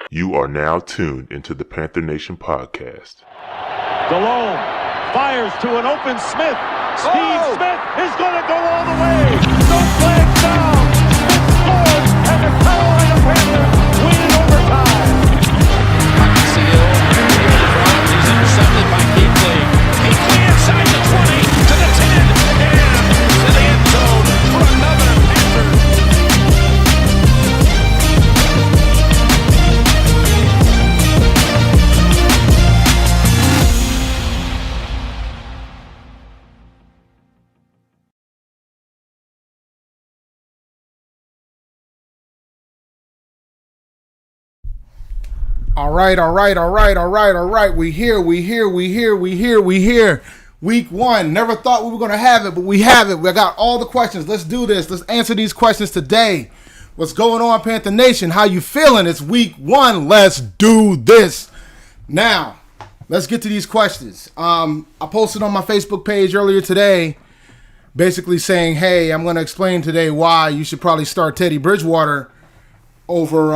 You are now tuned into the Panther Nation podcast. Delone fires to an open Smith. Steve Smith is going to go all the way. No flag down. Smith scores, and the Carolina Panthers win in overtime. He's intercepted by Keithley. Keithley inside the 20 to the 10 and to the end zone for another Panthers. All right. We here. Week one. Never thought we were going to have it, but we have it. We got all the questions. Let's do this. Let's answer these questions today. What's going on, Panther Nation? How you feeling? It's week one. Let's do this. Now, let's get to these questions. I posted on my Facebook page earlier today basically saying, hey, I'm going to explain today why you should probably start Teddy Bridgewater over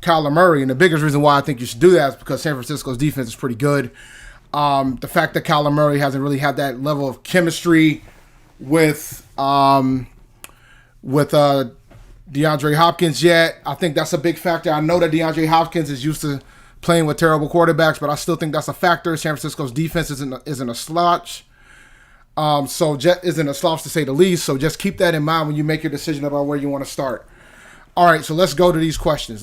Kyler Murray. And the biggest reason why I think you should do that is because San Francisco's defense is pretty good. The fact that Kyler Murray hasn't really had that level of chemistry with DeAndre Hopkins yet, I think that's a big factor. I know that DeAndre Hopkins is used to playing with terrible quarterbacks, but I still think that's a factor. San Francisco's defense isn't a slouch. Isn't a slouch to say the least. So just keep that in mind when you make your decision about where you want to start. All right, so let's go to these questions.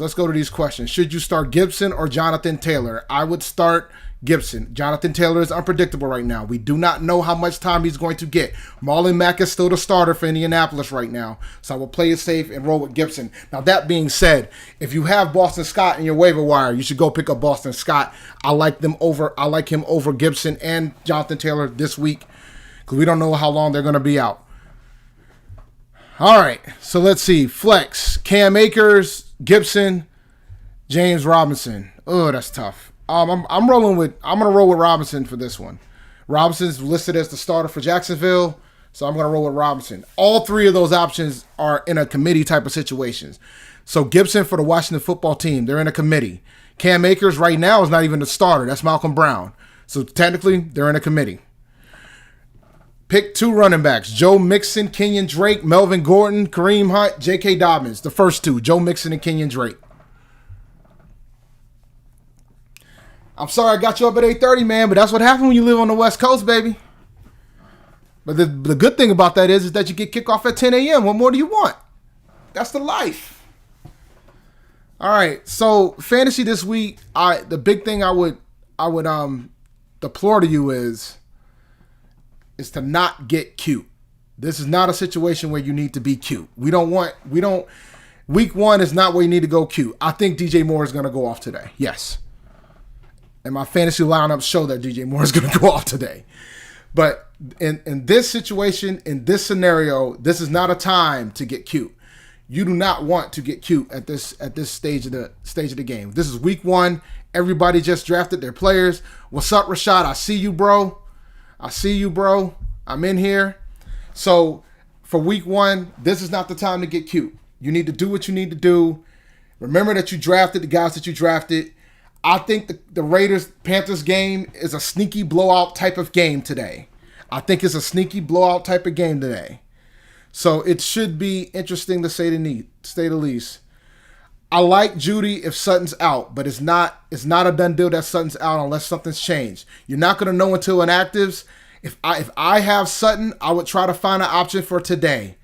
Should you start Gibson or Jonathan Taylor? I would start Gibson. Jonathan Taylor is unpredictable right now. We do not know how much time he's going to get. Marlon Mack is still the starter for Indianapolis right now, so I will play it safe and roll with Gibson. Now, that being said, if you have Boston Scott in your waiver wire, you should go pick up Boston Scott. I like him over Gibson and Jonathan Taylor this week because we don't know how long they're going to be out. All right, so let's see. Flex, Cam Akers, Gibson, James Robinson. Oh, that's tough. I'm gonna roll with Robinson for this one. Robinson's listed as the starter for Jacksonville, so I'm gonna roll with Robinson. All three of those options are in a committee type of situations. So Gibson for the Washington football team, they're in a committee. Cam Akers right now is not even the starter. That's Malcolm Brown. So technically, they're in a committee. Pick two running backs, Joe Mixon, Kenyon Drake, Melvin Gordon, Kareem Hunt, J.K. Dobbins. The first two, Joe Mixon and Kenyon Drake. I'm sorry I got you up at 8:30, man, but that's what happened when you live on the West Coast, baby. But the good thing about that is that you get kickoff at 10 a.m. What more do you want? That's the life. All right, so fantasy this week, the big thing I would deplore to you is to not get cute. This is not a situation where you need to be cute. Week one is not where you need to go cute. I think DJ Moore is going to go off today. Yes. And my fantasy lineups show that DJ Moore is going to go off today. But in this situation, in this scenario, this is not a time to get cute. You do not want to get cute at this stage of the game. This is week one. Everybody just drafted their players. What's up, Rashad? I see you, bro. I'm in here. So for week one, this is not the time to get cute. You need to do what you need to do. Remember that you drafted the guys that you drafted. I think the Raiders-Panthers game is a sneaky blowout type of game today. So it should be interesting to say the least. I like Judy if Sutton's out, but it's not a done deal that Sutton's out unless something's changed. You're not going to know until Inactives. If I have Sutton, I would try to find an option for today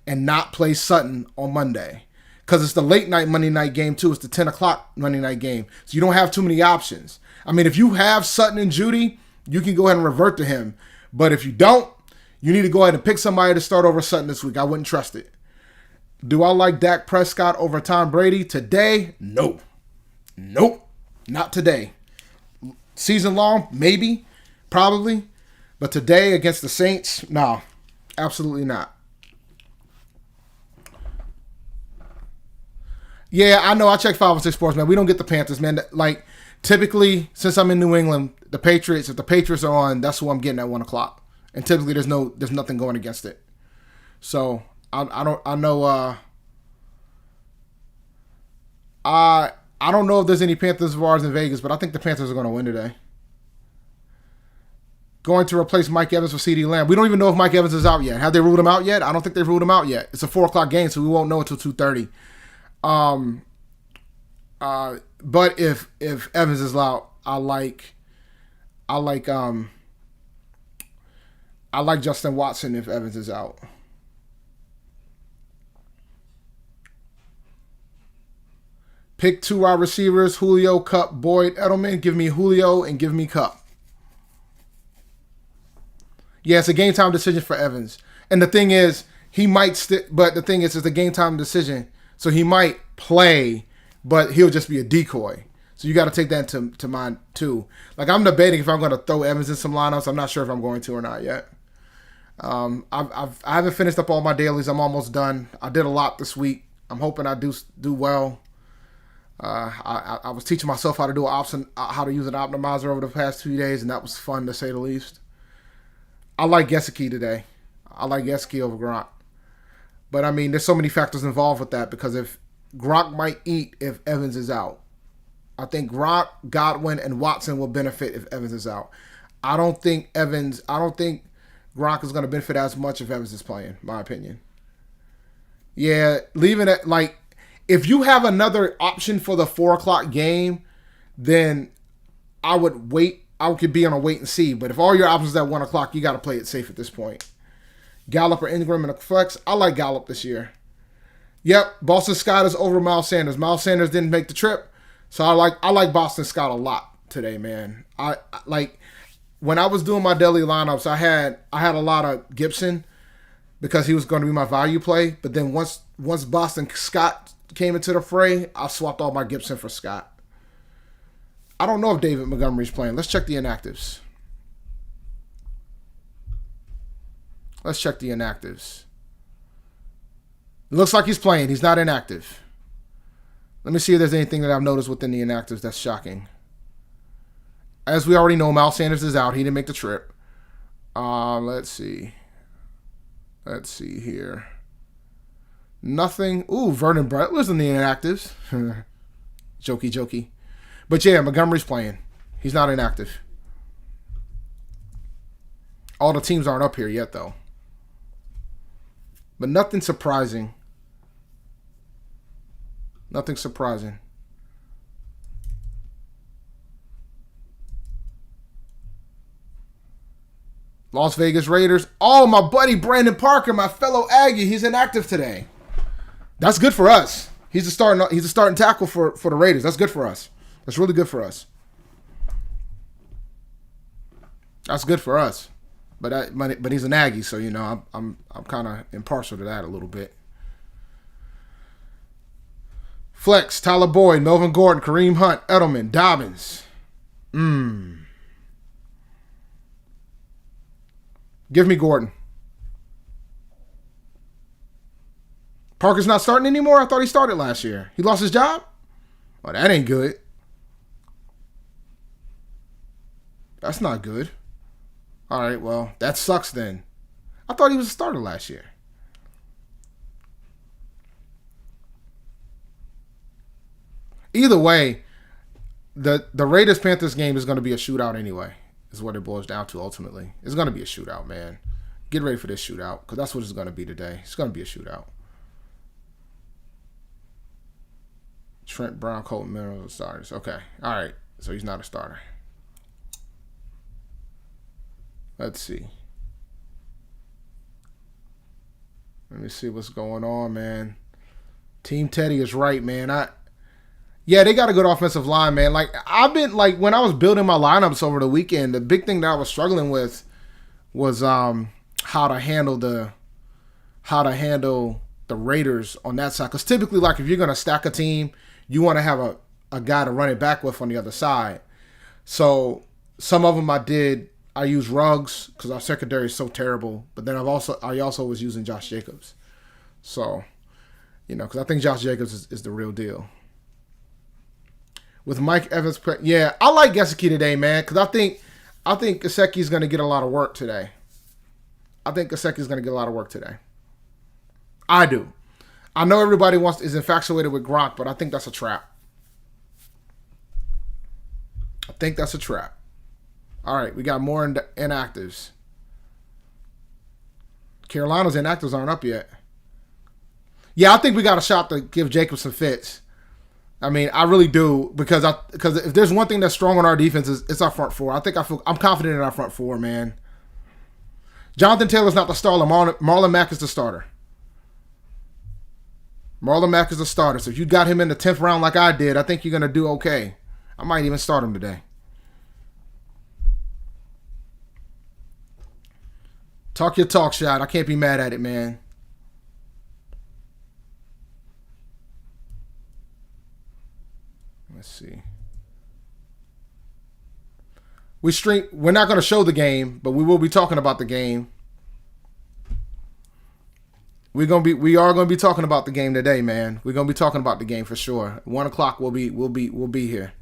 and not play Sutton on Monday because it's the late night Monday night game too. It's the 10 o'clock Monday night game, so you don't have too many options. I mean, if you have Sutton and Judy, you can go ahead and revert to him. But if you don't, you need to go ahead and pick somebody to start over Sutton this week. I wouldn't trust it. Do I like Dak Prescott over Tom Brady today? No. Nope. Not today. Season long, maybe, probably. But today against the Saints, no. Absolutely not. Yeah, I know. I check 506 Sports, man. We don't get the Panthers, man. Like, typically, since I'm in New England, the Patriots, if the Patriots are on, that's who I'm getting at 1 o'clock. And typically, there's nothing going against it. I I don't know if there's any Panthers bars in Vegas, but I think the Panthers are going to win today. Going to replace Mike Evans for CeeDee Lamb. We don't even know if Mike Evans is out yet. Have they ruled him out yet? I don't think they've ruled him out yet. It's a 4 o'clock game, so we won't know until 2:30. But if Evans is out, I like Justin Watson if Evans is out. Pick 2 wide receivers: Julio, Kupp, Boyd, Edelman. Give me Julio and give me Kupp. Yeah, it's a game time decision for Evans. And the thing is, he might but the thing is, it's a game time decision. So he might play, but he'll just be a decoy. So you got to take that to mind too. Like, I'm debating if I'm going to throw Evans in some lineups. I'm not sure if I'm going to or not yet. I haven't finished up all my dailies. I'm almost done. I did a lot this week. I'm hoping I do well. I was teaching myself how to do how to use an optimizer over the past 2 days, and that was fun to say the least. I like Gesicki today. I like Gesicki over Gronk. But, I mean, there's so many factors involved with that because if Gronk might eat if Evans is out. I think Gronk, Godwin, and Watson will benefit if Evans is out. I don't think Gronk is going to benefit as much if Evans is playing, my opinion. Yeah, leaving it, like, if you have another option for the 4 o'clock game, then I would wait. I could be on a wait and see. But if all your options are at 1 o'clock, you got to play it safe at this point. Gallup or Ingram in a flex. I like Gallup this year. Yep, Boston Scott is over Miles Sanders. Miles Sanders didn't make the trip, so I like Boston Scott a lot today, man. I like when I was doing my daily lineups, I had a lot of Gibson because he was going to be my value play. But then once Boston Scott came into the fray, I swapped all my Gibson for Scott. I don't know if David Montgomery's playing. Let's check the inactives. It looks like he's playing. He's not inactive. Let me see if there's anything that I've noticed within the inactives that's shocking. As we already know, Miles Sanders is out. He didn't make the trip. Let's see. Let's see here. Nothing. Ooh, Vernon Butler's in the inactives. Jokey. But yeah, Montgomery's playing. He's not inactive. All the teams aren't up here yet, though. But nothing surprising. Nothing surprising. Las Vegas Raiders. Oh, my buddy Brandon Parker, my fellow Aggie. He's inactive today. That's good for us. He's a starting tackle for the Raiders. That's good for us. That's really good for us. That's good for us. But he's an Aggie, so you know I'm kind of impartial to that a little bit. Flex, Tyler Boyd, Melvin Gordon, Kareem Hunt, Edelman, Dobbins. Give me Gordon. Parker's not starting anymore? I thought he started last year. He lost his job? Oh, that ain't good. That's not good. All right, well, that sucks then. I thought he was a starter last year. Either way, the Raiders-Panthers game is going to be a shootout anyway, is what it boils down to ultimately. It's going to be a shootout, man. Get ready for this shootout, because that's what it's going to be today. It's going to be a shootout. Trent Brown, Colton Miller, starters. Okay, all right. So he's not a starter. Let's see. Let me see what's going on, man. Team Teddy is right, man. Yeah, they got a good offensive line, man. Like, I've been, like, when I was building my lineups over the weekend, the big thing that I was struggling with was how to handle the Raiders on that side. Because typically, like, if you're going to stack a team, you want to have a guy to run it back with on the other side. So some of them I use Ruggs because our secondary is so terrible. But then I also was using Josh Jacobs. So, you know, because I think Josh Jacobs is the real deal. With Mike Evans, yeah, I like Gesicki today, man, because I think Gesicki's going to get a lot of work today. I do. I know everybody is infatuated with Gronk, but I think that's a trap. think that's a trap. All right, we got more inactives. Carolina's inactives aren't up yet. Yeah, I think we got a shot to give Jacobs some fits. I mean, I really do, because if there's one thing that's strong on our defense, it's our front four. I'm confident in our front four, man. Jonathan Taylor's not the starter. Marlon Mack is the starter. Marlon Mack is the starter. So if you got him in the 10th round like I did, I think you're gonna do okay. I might even start him today. Talk your talk, Shot. I can't be mad at it, man. Let's see. We're not going to show the game, but we will be talking about the game. We are going to be talking about the game today, man. We're going to be talking about the game for sure. 1 o'clock we'll be here.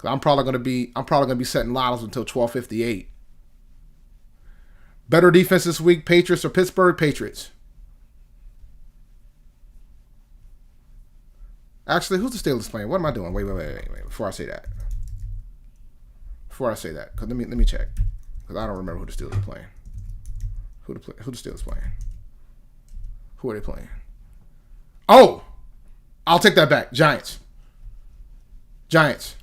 I'm probably going to be setting lines until 12:58. Better defense this week, Patriots or Pittsburgh? Patriots. Actually, who's the Steelers playing? What am I doing? Wait. Before I say that. Cause let me check. Because I don't remember who the Steelers are playing. Who the Steelers playing? Who are they playing? Oh! I'll take that back. Giants.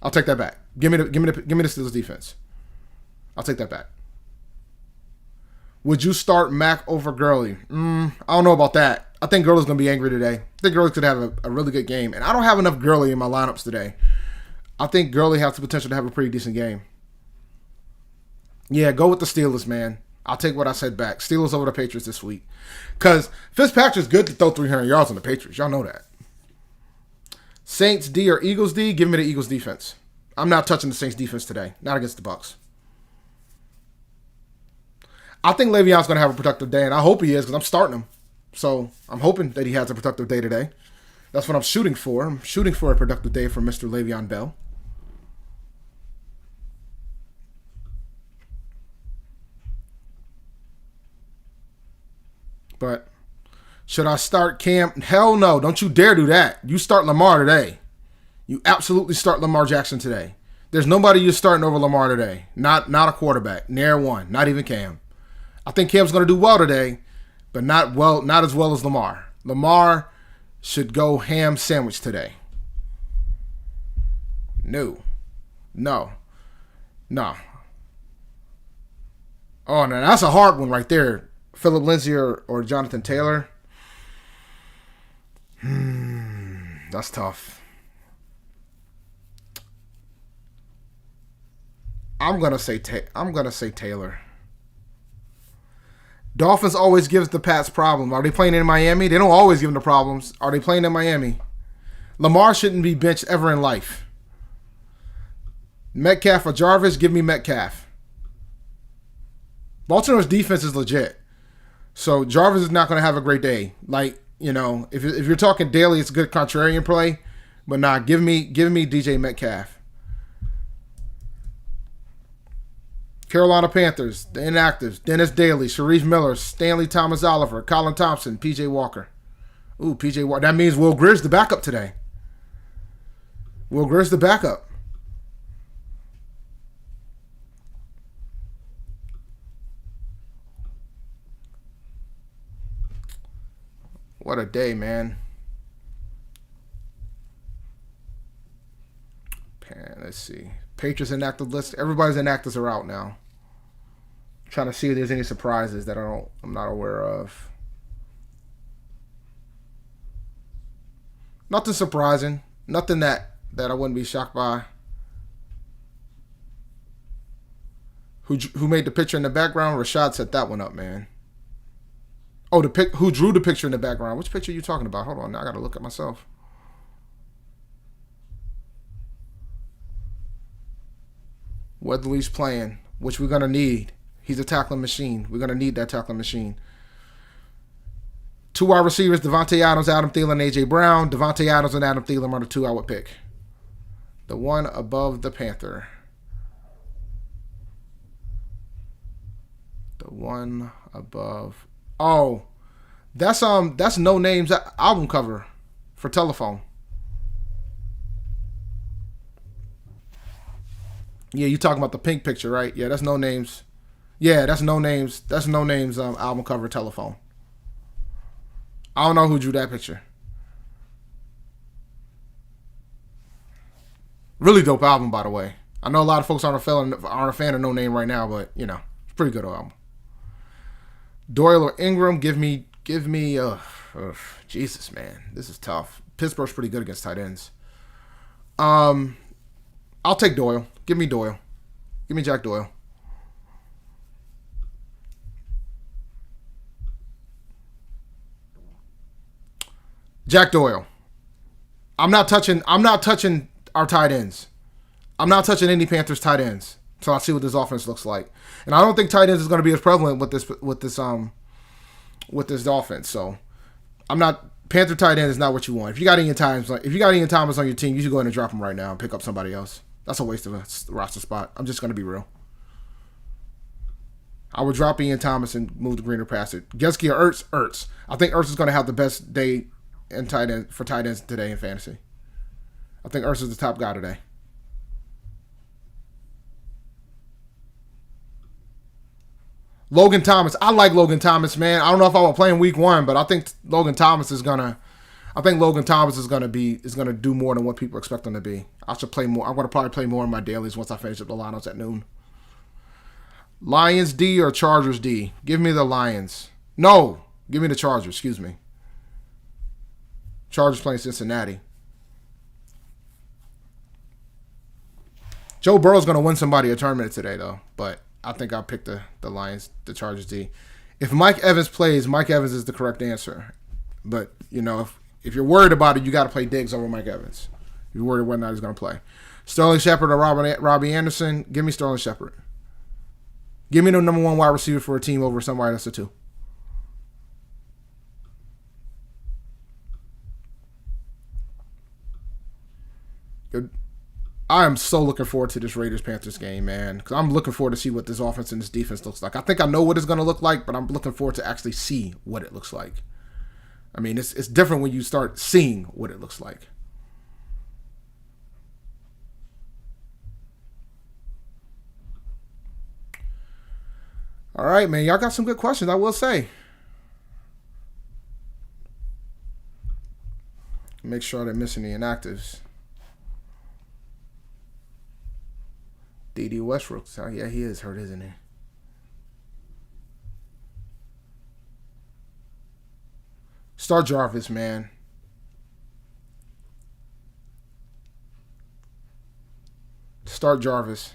I'll take that back. Give me the Steelers defense. I'll take that back. Would you start Mac over Girly? I don't know about that. I think Girly's going to be angry today. I think Girly could have a really good game. And I don't have enough Girly in my lineups today. I think Girly has the potential to have a pretty decent game. Yeah, go with the Steelers, man. I'll take what I said back. Steelers over the Patriots this week. Because Fitzpatrick's good to throw 300 yards on the Patriots. Y'all know that. Saints D or Eagles D? Give me the Eagles defense. I'm not touching the Saints defense today. Not against the Bucs. I think Le'Veon's going to have a productive day, and I hope he is because I'm starting him. So I'm hoping that he has a productive day today. That's what I'm shooting for. I'm shooting for a productive day for Mr. Le'Veon Bell. But should I start Cam? Hell no. Don't you dare do that. You start Lamar today. You absolutely start Lamar Jackson today. There's nobody you're starting over Lamar today. Not a quarterback. Ne'er one. Not even Cam. I think Cam's going to do well today, but not as well as Lamar. Lamar should go ham sandwich today. No. Oh, no, that's a hard one right there. Phillip, Lindsay, or Jonathan Taylor. That's tough. I'm gonna say Taylor. Dolphins always gives the Pats problems. Are they playing in Miami? They don't always give them the problems. Are they playing in Miami? Lamar shouldn't be benched ever in life. Metcalf or Jarvis? Give me Metcalf. Baltimore's defense is legit. So Jarvis is not going to have a great day. Like, if you're talking daily, it's a good contrarian play. But nah, give me DJ Metcalf. Carolina Panthers, the inactives, Dennis Daly, Sharif Miller, Stanley Thomas Oliver, Colin Thompson, P.J. Walker. Ooh, P.J. Walker. That means Will Grier's the backup today. Will Grier's the backup. What a day, man. Let's see. Patriots inactive list. Everybody's inactives are out now. Trying to see if there's any surprises that I'm not aware of. Nothing surprising. Nothing that I wouldn't be shocked by. Who made the picture in the background? Rashad set that one up, man. Oh, who drew the picture in the background? Which picture are you talking about? Hold on, now I gotta look at myself. Weatherly's playing, which we're gonna need. He's a tackling machine. We're gonna need that tackling machine. 2 wide receivers: Devontae Adams, Adam Thielen, AJ Brown. Devontae Adams and Adam Thielen are the 2 I would pick. The one above the Panther. The one above. Oh, that's No Name's album cover for Telephone. Yeah, you talking about the pink picture, right? Yeah, that's No Names. Yeah, that's No Names. That's No Names album cover telephone. I don't know who drew that picture. Really dope album, by the way. I know a lot of folks aren't a fan of No Name right now, but you know, it's a pretty good album. Doyle or Ingram, give me. Jesus, man, this is tough. Pittsburgh's pretty good against tight ends. I'll take Doyle. Give me Doyle. Give me Jack Doyle. Jack Doyle. I'm not touching our tight ends. I'm not touching any Panthers tight ends until I see what this offense looks like. And I don't think tight ends is going to be as prevalent with this offense. So I'm not. Panther tight end is not what you want. If you got Ian Thomas on your team, you should go ahead and drop him right now and pick up somebody else. That's a waste of a roster spot. I'm just going to be real. I would drop Ian Thomas and move to greener pasture. Gesky or Ertz. I think Ertz is going to have the best day in tight ends today in fantasy. I think Ertz is the top guy today. Logan Thomas. I like Logan Thomas, man. I don't know if I will play in week 1, but I think Logan Thomas is gonna do more than what people expect him to be. I should play more. I'm gonna probably play more in my dailies once I finish up the lineups at noon. Lions D or Chargers D? Give me the Lions. No, give me the Chargers. Excuse me. Chargers playing Cincinnati. Joe Burrow's gonna win somebody a tournament today, though, but I think I'll pick the Lions, the Chargers D. If Mike Evans plays, Mike Evans is the correct answer. But, you know, if you're worried about it, you got to play Diggs over Mike Evans. If you're worried whether or not he's going to play. Sterling Shepard or Robbie Anderson, give me Sterling Shepard. Give me the number 1 wide receiver for a team over somebody that's a 2. I am so looking forward to this Raiders-Panthers game, man. Because I'm looking forward to see what this offense and this defense looks like. I think I know what it's going to look like, but I'm looking forward to actually see what it looks like. I mean, it's different when you start seeing what it looks like. All right, man. Y'all got some good questions, I will say. Make sure I didn't miss any inactives. D.D. Westbrook. So yeah, he is hurt, isn't he? Start Jarvis, man. Start Jarvis.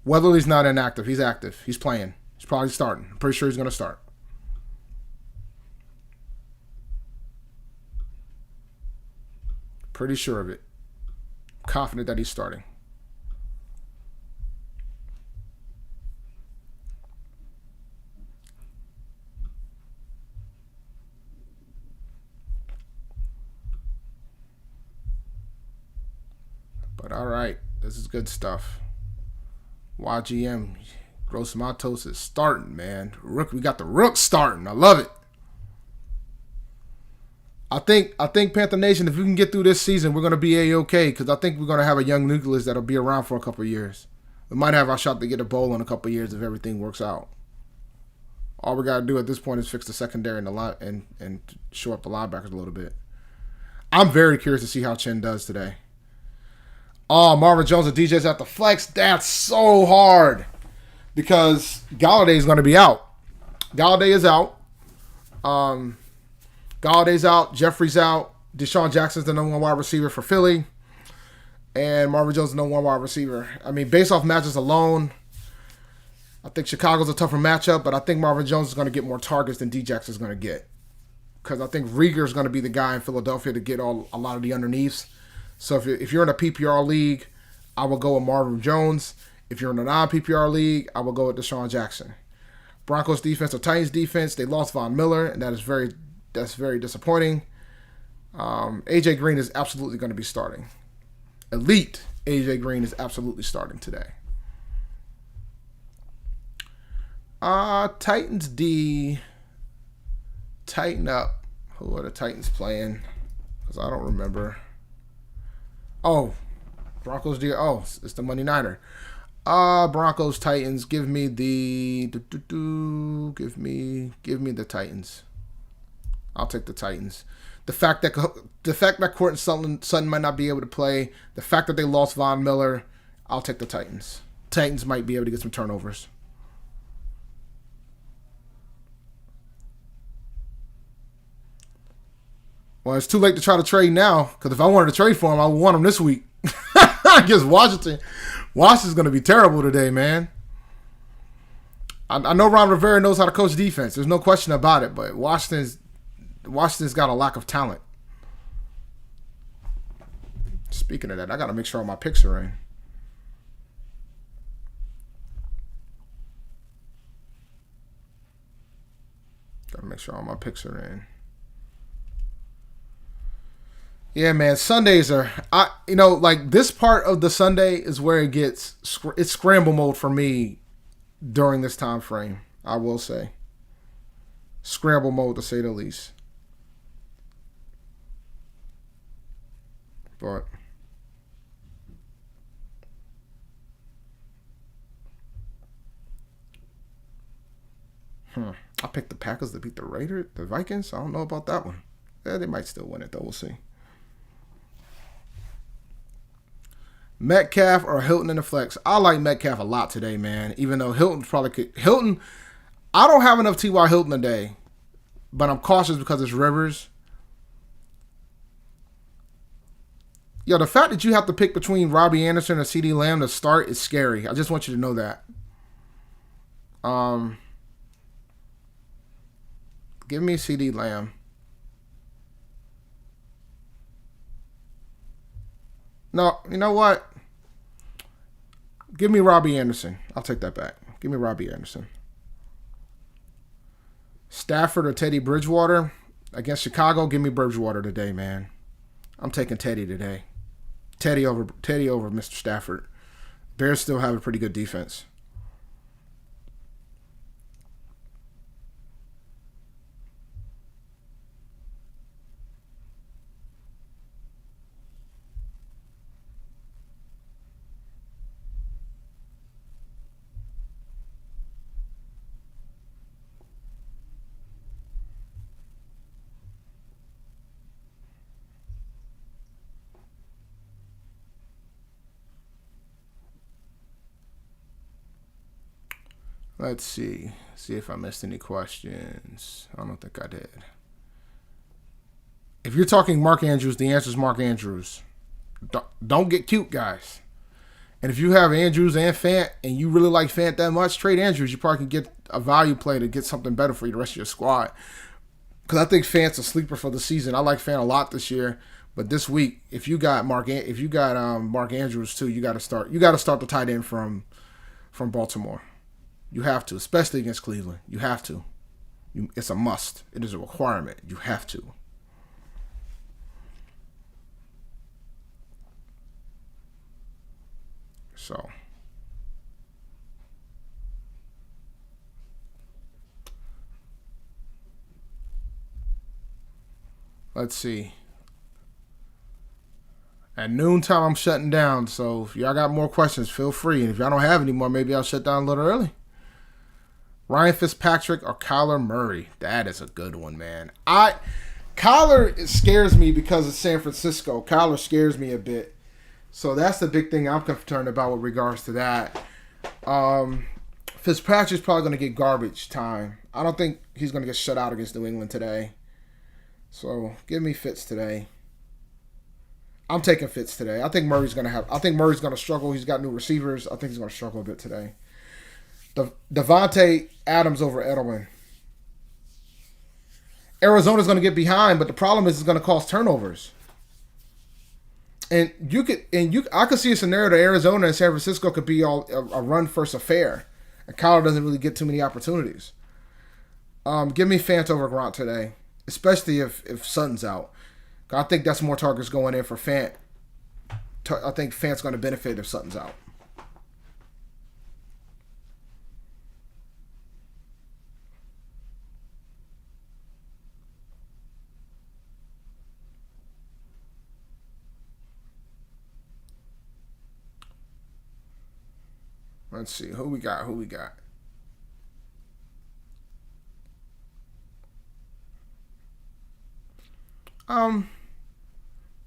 Weatherly's not inactive. He's active. He's playing. He's probably starting. I'm pretty sure he's going to start. Pretty sure of it. Confident that he's starting. But all right, this is good stuff. YGM, Gross Matos is starting, man. We got the Rook starting. I love it. I think Panther Nation, if we can get through this season, we're going to be A-okay because I think we're going to have a young nucleus that'll be around for a couple of years. We might have our shot to get a bowl in a couple of years if everything works out. All we got to do at this point is fix the secondary and the line and show up the linebackers a little bit. I'm very curious to see how Chin does today. Oh, Marvin Jones and DJ's at the flex. That's so hard because Galladay is going to be out. Galladay is out. Galladay's out. Jeffrey's out. Deshaun Jackson's the number 1 wide receiver for Philly. And Marvin Jones is the number 1 wide receiver. I mean, based off matches alone, I think Chicago's a tougher matchup, but I think Marvin Jones is going to get more targets than D-Jax is going to get. Because I think Rieger is going to be the guy in Philadelphia to get a lot of the underneaths. So if you're in a PPR league, I will go with Marvin Jones. If you're in a non-PPR league, I will go with Deshaun Jackson. Broncos defense or Titans defense, they lost Von Miller, and that's very disappointing. AJ Green is absolutely going to be starting. Elite AJ Green is absolutely starting today. Titans D. tighten up. Who are the Titans playing? Because I don't remember. Oh, Broncos. It's the Monday Niner. Broncos, Titans. Give me the give me the Titans. I'll take the Titans. The fact that Courtland Sutton might not be able to play, the fact that they lost Von Miller, I'll take the Titans. Titans might be able to get some turnovers. Well, it's too late to try to trade now, because if I wanted to trade for him, I would want him this week. Against Washington. Washington's going to be terrible today, man. I know Ron Rivera knows how to coach defense. There's no question about it, but Washington's got a lack of talent. Speaking of that, I got to make sure all my picks are in. Got to make sure all my picks are in. Yeah, man, Sundays are, like this part of the Sunday is where it's scramble mode for me during this time frame, I will say. Scramble mode, to say the least. But I picked the Packers to beat the Vikings. I don't know about that one. Yeah, they might still win it, though. We'll see. Metcalf or Hilton in the flex. I like Metcalf a lot today, man. Even though Hilton probably could. Hilton, I don't have enough T.Y. Hilton today, but I'm cautious because it's Rivers. Yo, the fact that you have to pick between Robbie Anderson and CeeDee Lamb to start is scary. I just want you to know that. Give me CeeDee Lamb. No, you know what? Give me Robbie Anderson. I'll take that back. Give me Robbie Anderson. Stafford or Teddy Bridgewater against Chicago. Give me Bridgewater today, man. I'm taking Teddy today. Teddy over Mr. Stafford. Bears still have a pretty good defense. Let's see. See if I missed any questions. I don't think I did. If you're talking Mark Andrews, the answer is Mark Andrews. Don't get cute, guys. And if you have Andrews and Fant, and you really like Fant that much, trade Andrews. You probably can get a value play to get something better for you, the rest of your squad. Because I think Fant's a sleeper for the season. I like Fant a lot this year. But this week, if you got Mark Andrews too, you got to start. You got to start the tight end from Baltimore. You have to, especially against Cleveland. You have to. It's a must. It is a requirement. You have to. So. Let's see. At noontime, I'm shutting down. So if y'all got more questions, feel free. And if y'all don't have any more, maybe I'll shut down a little early. Ryan Fitzpatrick or Kyler Murray? That is a good one, man. Kyler scares me because of San Francisco. Kyler scares me a bit. So that's the big thing I'm concerned about with regards to that. Fitzpatrick's probably going to get garbage time. I don't think he's going to get shut out against New England today. So give me Fitz today. I'm taking Fitz today. I think Murray's going to struggle. He's got new receivers. I think he's going to struggle a bit today. Devontae Adams over Edelman. Arizona's going to get behind, but the problem is it's going to cause turnovers. I could see a scenario that Arizona and San Francisco could be all a run first affair, and Kyler doesn't really get too many opportunities. Give me Fant over Grant today, especially if Sutton's out. I think that's more targets going in for Fant. I think Fant's going to benefit if Sutton's out. Let's see. Who we got?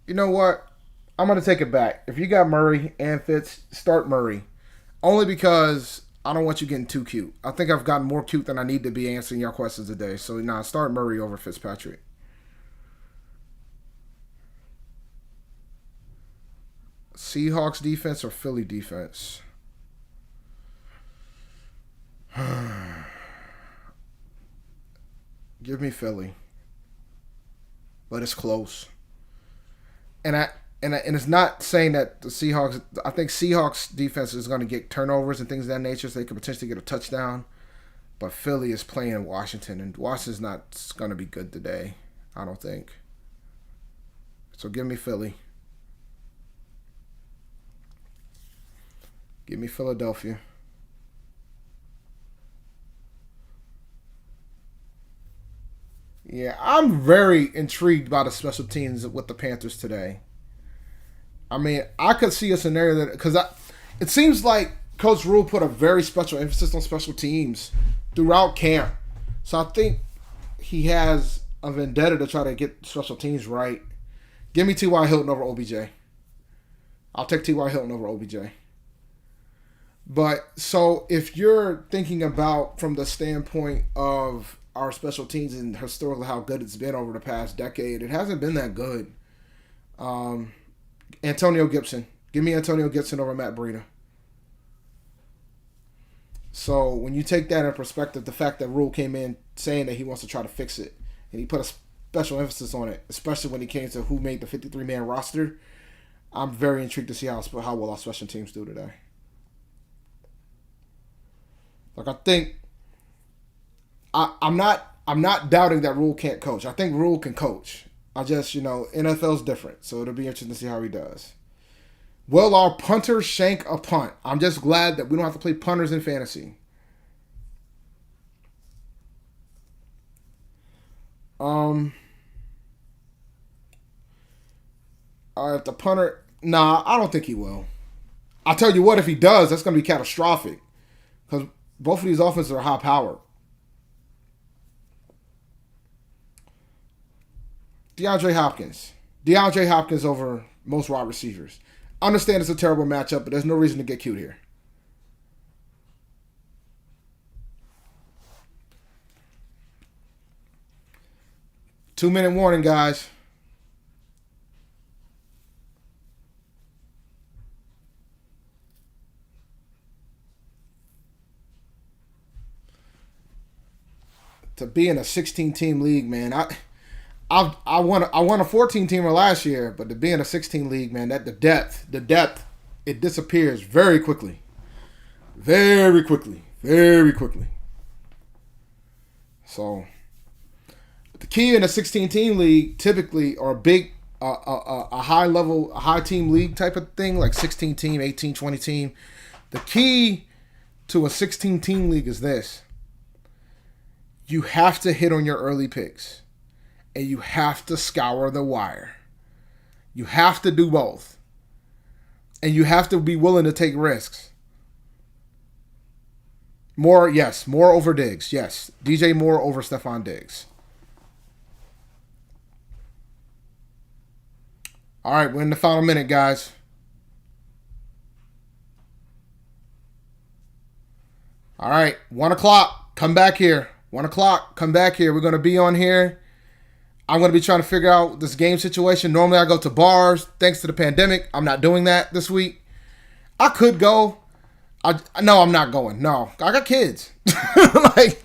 You know what? I'm going to take it back. If you got Murray and Fitz, start Murray. Only because I don't want you getting too cute. I think I've gotten more cute than I need to be answering your questions today. So, start Murray over Fitzpatrick. Seahawks defense or Philly defense? Give me Philly. But it's close. And it's not saying that the Seahawks. I think Seahawks defense is going to get turnovers and things of that nature, so they could potentially get a touchdown. But Philly is playing Washington, and Washington's not going to be good today, I don't think. So give me Philly. Give me Philadelphia. Yeah, I'm very intrigued by the special teams with the Panthers today. I mean, I could see a scenario that, because it seems like Coach Rule put a very special emphasis on special teams throughout camp. So I think he has a vendetta to try to get special teams right. Give me T.Y. Hilton over OBJ. I'll take T.Y. Hilton over OBJ. But so if you're thinking about from the standpoint of our special teams and historically how good it's been over the past decade, it hasn't been that good. Antonio Gibson. Give me Antonio Gibson over Matt Breida. So when you take that in perspective, the fact that Rule came in saying that he wants to try to fix it, and he put a special emphasis on it, especially when he came to who made the 53-man roster, I'm very intrigued to see how well our special teams do today. Like, I think I'm not doubting that Rule can't coach. I think Rule can coach. I just, NFL's different, so it'll be interesting to see how he does. Will our punter shank a punt? I'm just glad that we don't have to play punters in fantasy. If the punter, I don't think he will. I'll tell you what, if he does, that's going to be catastrophic, because both of these offenses are high powered. Deandre Hopkins over most wide receivers. I understand it's a terrible matchup, but there's no reason to get cute here. Two-minute warning, guys. To be in a 16-team league, man, I won a 14-teamer last year, but to be in a 16 league, man, that the depth, it disappears very quickly. Very quickly. So, the key in a 16-team league typically, or a big, a high level, a high team league type of thing, like 16-team, 18, 20-team. The key to a 16-team league is this. You have to hit on your early picks. And you have to scour the wire. You have to do both. And you have to be willing to take risks. Moore over Diggs. Yes. DJ Moore over Stephon Diggs. All right, we're in the final minute, guys. All right, 1 o'clock. Come back here. 1 o'clock. Come back here. We're going to be on here. I'm going to be trying to figure out this game situation. Normally I go to bars. Thanks to the pandemic, I'm not doing that this week. I could go. No, I'm not going. No, I got kids. Like,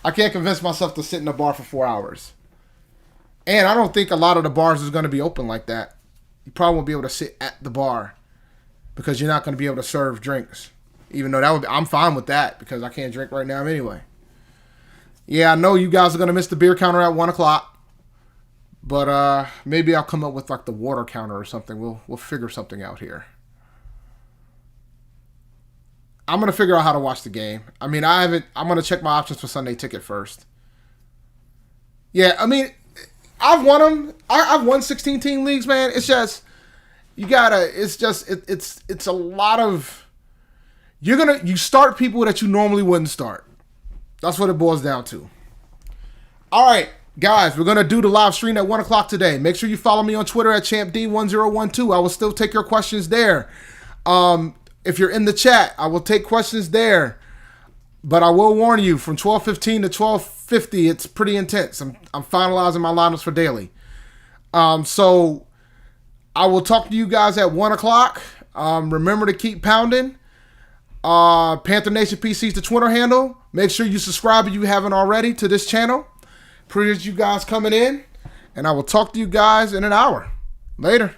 I can't convince myself to sit in a bar for 4 hours. And I don't think a lot of the bars is going to be open like that. You probably won't be able to sit at the bar because you're not going to be able to serve drinks. Even though I'm fine with that because I can't drink right now anyway. Yeah, I know you guys are going to miss the beer counter at 1 o'clock. But maybe I'll come up with like the water counter or something. We'll figure something out here. I'm gonna figure out how to watch the game. I mean, I'm gonna check my options for Sunday ticket first. Yeah, I mean, I've won them. I've won 16-team leagues, man. It's just it's a lot of. you start people that you normally wouldn't start. That's what it boils down to. All right, guys, we're going to do the live stream at 1 o'clock today. Make sure you follow me on Twitter at champd1012. I will still take your questions there. If you're in the chat, I will take questions there. But I will warn you, from 12:15 to 12:50, it's pretty intense. I'm finalizing my lineups for daily. So I will talk to you guys at 1 o'clock. Remember to keep pounding. Panther Nation PC is the Twitter handle. Make sure you subscribe if you haven't already to this channel. Appreciate you guys coming in. And I will talk to you guys in an hour. Later.